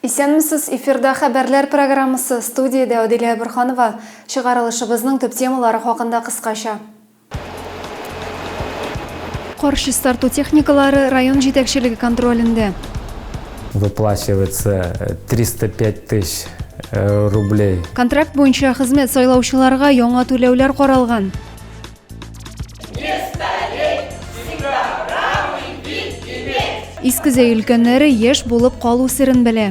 Исәнмесез, эфирда хәбәрләр программасы, студияда Оделия Бурханова. Чыгарылышыбызның төп темалары хакында кыскача. Кор чистарту техникалары район җитәкчелеге контролендә. Выплачивается 305 тысяч рублей. Контракт буенча хезмәт сайлаучыларга яңа түләүләр каралган. Иске өлкәннәре еш булып калу сирен белә.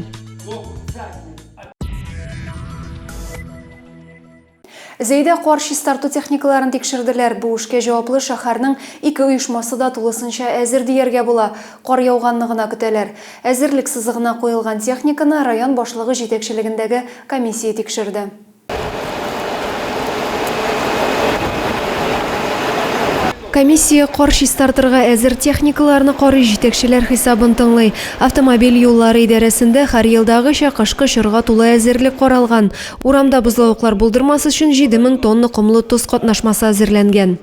Зәйдә кор чистарту техникаларын тикшерделәр. Бу эшкә җаваплы шәһәрнең 2 оешмасы да тулысынча әзер дияргә була. Кар яуганлыгына көтәләр. Әзерлек сызыгына куелган техниканы район башлыгы җитәкчелегендәге комиссия тикшерде. Комиссия кор чистартырга әзер техникаларны карый җитәкчеләр хисабын тыңлый. Автомобиль юллары идарәсендә һәр елдагыча кышкы чорга тулы әзерлек каралган. Урамда бозлавыклар булдырмас өчен 7000 тонна комлы тоз катнашмасы әзерләнгән.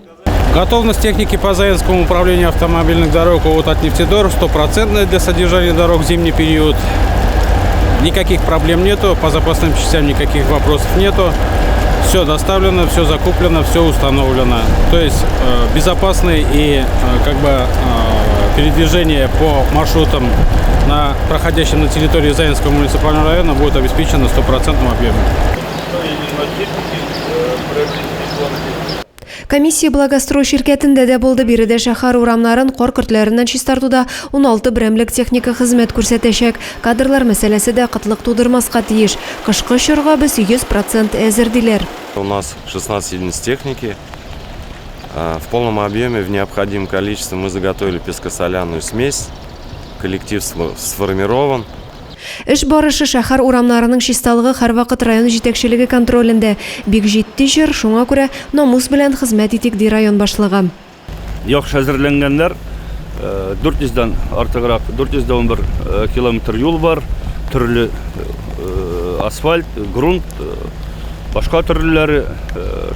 Готовность техники по Заинскому управлению автомобильных дорог от Нефтедор 100% для содержания дорог в зимний период. Никаких проблем нету, по запасным частям никаких вопросов нету. Все доставлено, все закуплено, все установлено. То есть безопасное и передвижение по маршрутам, проходящим на территории Заинского муниципального района, будет обеспечено в 100% объеме. Комиссия благострой şirketinde de булды. Биредә шәһәр урамнарын кор көртләреннән чистартуда 16 берәмлек техника хезмәт күрсәтәчәк. Кадрлар мәсьәләсе дә кытлык тудырмаска тиеш. Кышкы чорга без 100% әзер диләр. У нас 16 единиц техники. В полном объеме, в необходимом количестве мы заготовили пескосоляную смесь. Коллектив сформирован. Эш барышы шәһәр урамнарының чисталыгы һәр вакыт район җитәкчелеге контролендә. Бик җитди җир, шуңа күрә намус белән хезмәт итик ди район башлыгы. Яхшы әзерләнгәннәр, 400-дан артыграк, 411 километр юл бар, төрле асфальт, грунт, башка төрлеләре,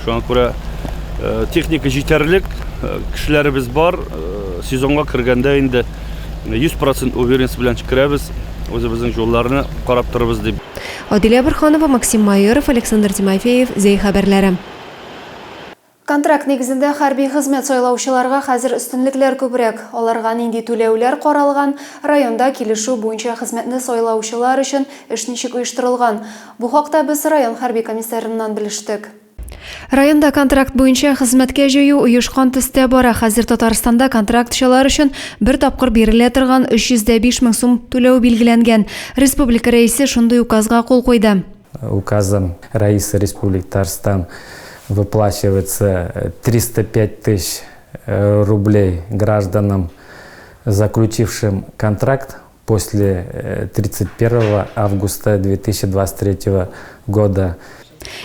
шуңа күрә техника җитәрлек, кешеләребез бар, сезонга кергәндә инде 100% уверенность белән чикерәбез. Өзебезнең жолларны карап торабыз дип. Оделия Бурханова, Максим Майоров, Александр Тимофеев, Зей хәбәрләре. Контракт нигезендә хәрби хезмәт сайлаучыларга хәзер өстенлекләр күбрәк. Аларга нинди түләүләр каралган, районда килешү буенча хезмәтне сайлаучылар өчен эш ничек оештырылган. Бу хакта без район хәрби комиссарыннан белештек. Районда контракт буенча хезмәткә җыю оешкан төстә бара. Хәзер Татарстанда контрактчылар өчен бер тапкыр бирелә торган 305 мең сум түләү билгеләнгән. Республика рәисе шундый указга кул куйды. Указом Раисы Республики Татарстан выплачивается 305 тысяч рублей гражданам, заключившим контракт после 31 августа 2023 года.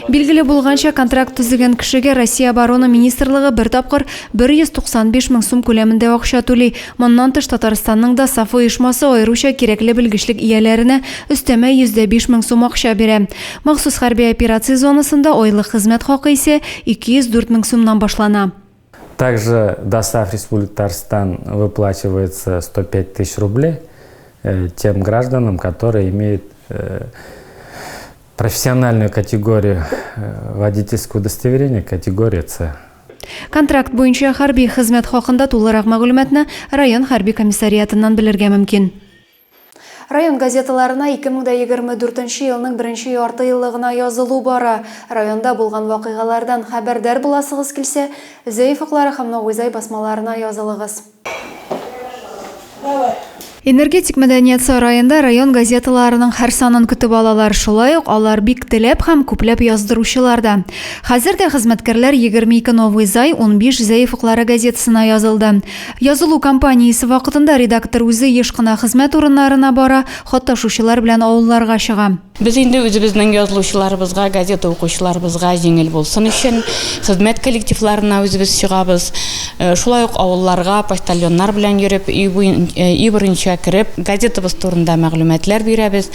Билгеле булганча контракт төзегән кешегә Россия оборона министрлыгы бер тапкыр 195 мең сум күләмендә акча түли. Моннан тыш Татарстанның да саф оешмасы аеруча кирәкле белгечлек ияләренә өстәмә 105 мең сум акча бирә. Махсус хәрби операция зонасында айлык хезмәт хакы исә 204 мең сумнан башлана. Также ДОСААФ Республики Татарстан выплачивается 105 тысяч рублей тем гражданам, которые имеют профессиональную категорию водительского удостоверения, категория С. Контракт буенча хәрби хезмәт хакында тулырак мәгълүматны район хәрби комиссариатыннан белергә мөмкин. Район газеталарына 2024 елның 1 ярты еллыгына язылу бара. Районда булган вакыйгалардан хәбәрдар буласыгыз килсә, Зәйфаклары һәм Нагызай басмаларына язылыгыз. Энергетик мәдәният сарайында район газеталарының һәр санын көтеп алалар. Шулай ук алар бик теләп һәм күпләп яздыручылар да. Хәзер дә хезмәткәрләр 22 Новый Зай, 15 Зәйфаклары газетасына язылды. Язылу кампаниясе вакытында редактор үзе еш кына хезмәт урыннарына бара, хатташучылар белән авылларга чыга. Без инде үзебезнең язылучыларыбызга, газета укучыларыбызга җиңел булсын өчен хезмәт коллективларына үзебез чыгабыз. Шулай ук авылларга почтальоннар белән йөреп, үй буенча кирип, газетабыз турында мәгълүматлар бирәбез,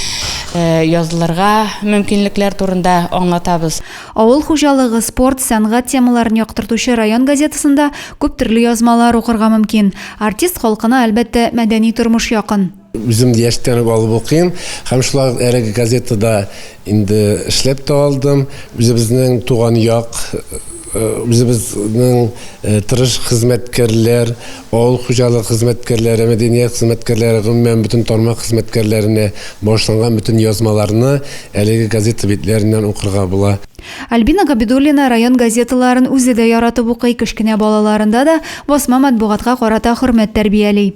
язылырга мөмкинлекләр турында аңлатабыз. Авыл хуҗалыгы, спорт, сәнгать темаларын яктыртучы район газетасында күп төрле язмалар укырга мөмкин. Артист халкына әлбәттә мәдәни тормыш якын. Үзем яшьтән үк алып укыйм. Һәм шулай әлеге газетада инде эшләп тә алдым. Үзебезнең туган як, үзебезнең тырыш хезмәткәрләр, авыл хуҗалык хезмәткәрләре, мәдәният хезмәткәрләре, гомумән бөтен тармак хезмәткәрләренә башланган бөтен язмаларны әлеге газета битләреннән укырга була. Альбина Габидуллина район газеталарын үзе дә яратып укый, кечкенә балаларында да басма матбугатка карата хөрмәт тәрбияли.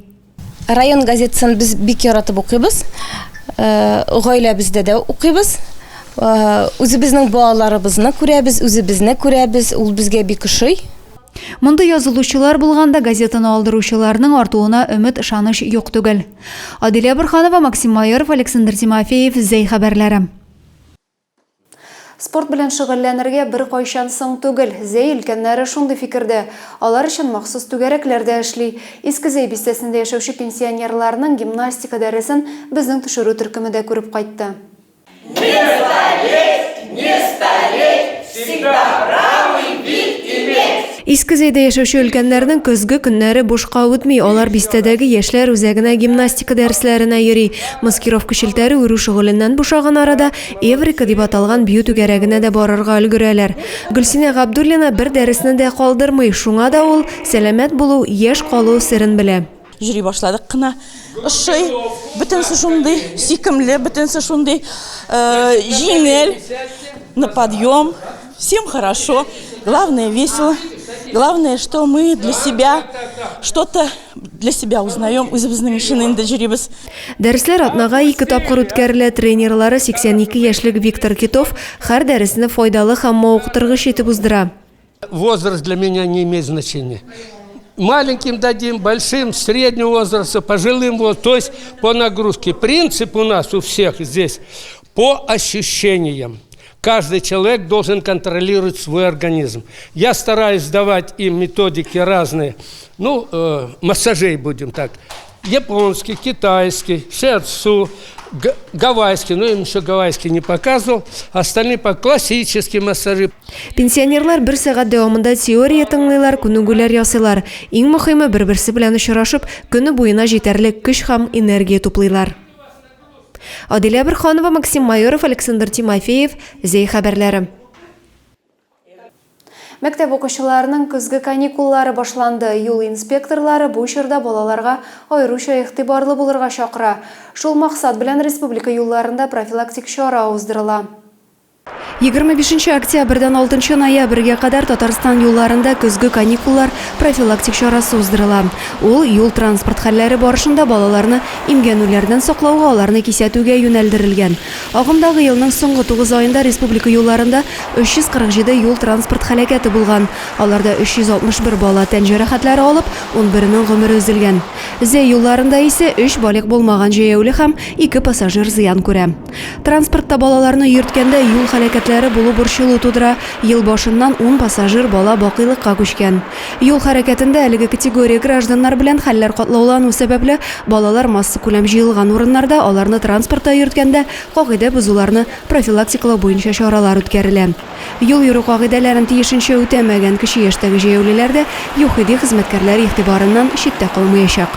Район газетасын без бик яратып укыйбыз. Гаиләбездә дә укыйбыз. Үзебезнең балаларыбызны күрәбез, үзебезне күрәбез, ул безгә бик ошый. Монда язылучылар булганда газетаны алдыручыларның артуына өмет, ышаныч юк түгел. Адилә Бурханова, Максим Майоров, Александр Тимофеев, Зей хәбәрләре. Спорт белән шөгыльләнергә бер кайчан соң түгел. Зей өлкәннәре шундый фикердә. Алар өчен махсус түгәрәкләрдә эшли. Иске Зей бистәсендә яшәүче пенсионерларның гимнастика дәресен безнең төшерү төркеме дә күреп кайтты. Иске Зейдә яшәүче өлкәннәрнең көзге көннәре бушка үтми. Алар бистәдәге яшьләр үзәгенә гимнастика дәресләренә йөри. Маскировка шелтәре үрү шөгыленнән бушаган арада Эврика дип аталган бию түгәрәгенә дә барырга өлгерәләр. Гөлсинә Габдуллина бер дәресне дә калдырмый. Шуңа да ул сәламәт булу, яшь калу сырын белә. Йөри башладык кына. Ошый, бөтенсе шундый сикемле, бөтенсе шундый җиңел, на подъем. Всем хорошо. Главное весело. Главное, что мы для себя что-то для себя узнаем. Үзебезнең эшен инде җөрибез. Дәресләр атнага 2 тапкыр үткәрелә. Тренерлары 82 яшьлек Виктор Китов һәр дәресне файдалы һәм мавыктыргыч итеп уздыра. Возраст для меня не имеет значения. Маленьким дадим, большим, среднего возраста, пожилым возрасту, то есть по нагрузке. Принцип у нас у всех здесь по ощущениям. Каждый человек должен контролировать свой организм. Я стараюсь давать им методики разные, массажей будем так, японский, китайский, шиатсу, гавайский, им еще гавайский не показывал, остальные по классические массажи. Пенсионерлар бер сәгать дәвамында теория тыңлыйлар, күнегүләр ясыйлар. Иң мөһиме бер-берсе белән очрашып, көне буена җитәрлек көч һәм энергия туплыйлар. Адилә Бурханова, Максим Майоров, Александр Тимофеев, Зей хәбәрләре. Мәктәп укучыларының көзге каникуллары башланды. Юл инспекторлары бу чорда балаларга аеруча игътибарлы булырга чакыра. Шул максат белән республика юлларында профилактик чара уздырыла. 25 октябрьдән 6 ноябрьгә кадәр Татарстан юлларында көзге каникуллар профилактик чарасы уздырыла. Ул юл транспорт хәлләре барышында балаларны имгәнүләрдән саклауга, аларны кисәтүгә юнәлдерелгән. Агымдагы елның соңгы 9 аенда республика юлларында 347 юл транспорт һәлакәте булган. Аларда 361 бала тән җәрәхәтләре алып, 11-нең гомере өзелгән. Зәй юлларында исә 3 балык булмаган җәяүле һәм 2 пассажир зыян күрә. Транспортта балаларны йөрткәндә юл хәрәкәтләре булу борчылу тудыра. Ел башыннан 10 пассажир бала бакыйлыкка күчкән. Юл хәрәкәтендә әлеге категория гражданнар белән хәлләр катлаулану сәбәпле балалар масса күләм җыелган урыннарда аларны транспортта йөрткәндә кагыйдә бозуларны профилактикалау буенча чаралар үткәрелә. Юл йөрү кагыйдәләрен тиешенчә үтәмәгән кеше яшьтәге җәяүлеләрдә ЮХИДИ хезмәткәрләре игътибарыннан читтә калмаячак.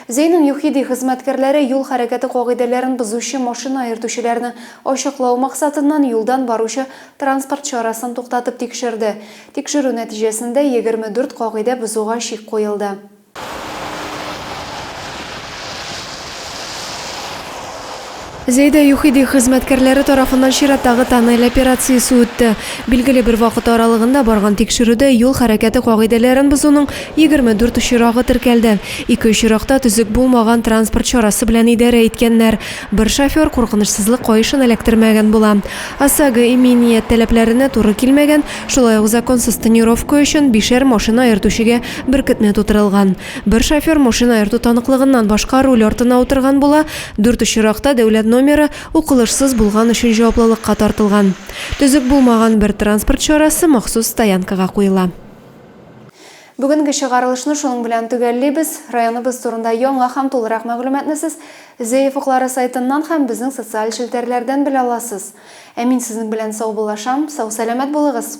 Зейнең ЮХИДИ хезмәткәрләре юл хәрәкәте кагыйдәләрен бозучы машина йөртүчеләрне ачыклау максатыннан юлдан баручы транспорт чарасын туктатып тикшерде. Тикшерү нәтиҗәсендә 24 кагыйдә бозуга чик куелды. Зейдә ЮХИДИ хезмәткәрләре тарафыннан чираттагы тоннель операциясе үтте. Билгеле бер вакыт аралыгында барган тикшерүдә юл хәрәкәте кагыйдәләрен бозуның 24 очрагы теркәлде. 2 очракта төзек булмаган транспорт чарасы белән идарә иткәннәр. Бер шофер куркынычсызлык каешын эләктермәгән була. ОСАГО именият таләпләренә туры килмәгән, шулай ук законсыз тонировка өчен 5 машина йөртүчегә беркетмә тутырылган. Бер шофер машина йөртү таныклыгыннан башка руль артына утырган була. 4 очракта дәүләт номеры укылышсыз булган өчен җаваплылыкка тартылган. Төзек булмаган бер транспорт чарасы махсус стоянкага куела. Бүгенге чыгарылышны шуның белән төгәллибез. Районыбыз турында яңа һәм тулырак мәгълүматны сез Зей фоклары сайтыннан һәм безнең социаль челтәрләрдән белә аласыз. Ә мин сезнең белән сау булашам, сау-сәламәт булыгыз.